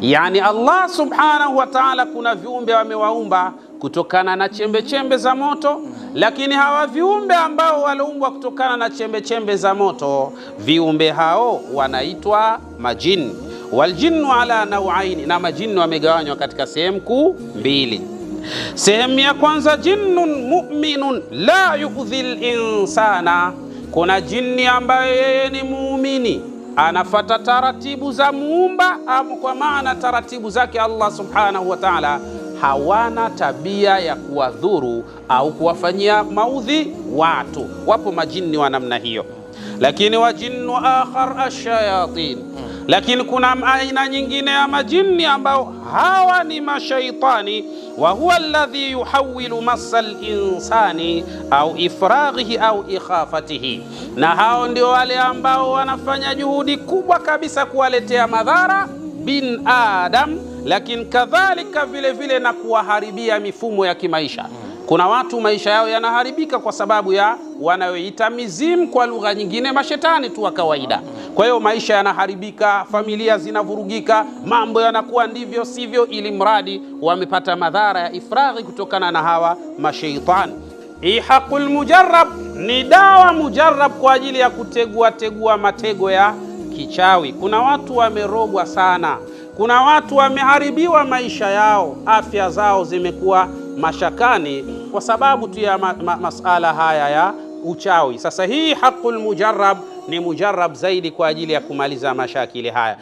Yani Allah subhanahu wa ta'ala kuna viumbe wamewaumba kutokana na chembe chembe za moto, lakini hawa viumbe ambao waliumbwa kutokana na chembe chembe za moto, viumbe hao wanaitwa majini. Waljinnu ala nauaini, na majini wamegawanywa katika sehemu kuu mbili. Sehemu ya kwanza, jinnun mu'minun la yu'dhi linsana, kuna jini ambaye yeye ni muumini, anafata taratibu za muumba, kwa maana taratibu zake Allah subhanahu wa ta'ala hawana tabia ya kuwadhuru au kuwafanyia maudhi watu. Wapo majini wa namna hiyo. Lakini wajinnu akhar ashayatin, lakini kuna aina nyingine ya majini ambao hawa ni mashaitani. Wa huwa alladhi yuhawilu masal insani au ifraghihi au ikhafatihi, na hao ndio wale ambao wanafanya juhudi kubwa kabisa kuwaletea madhara bin adam, lakini kadhalika vile vile na kuwaharibia mifumo ya kimaisha. Kuna watu maisha yao yanaharibika kwa sababu ya wanayoita mizimu, kwa lugha nyingine mashetani tu wa kawaida. Kwa hiyo maisha yanaharibika, familia zinavurugika, mambo yanakuwa ndivyo sivyo, ili mradi wamepata madhara ya ifraghi kutokana na hawa mashaitani. Ihaqul mujarrab ni dawa mujarrab kwa ajili ya tegua matego ya kichawi. Kuna watu wamerogwa sana, kuna watu wameharibiwa maisha yao, afya zao zimekuwa mashakani kwa sababu tu ya masala haya ya uchawi. Sasa hii haqul mujarrab ni mujarrab zaidi kwa ajili ya kumaliza mashakili haya.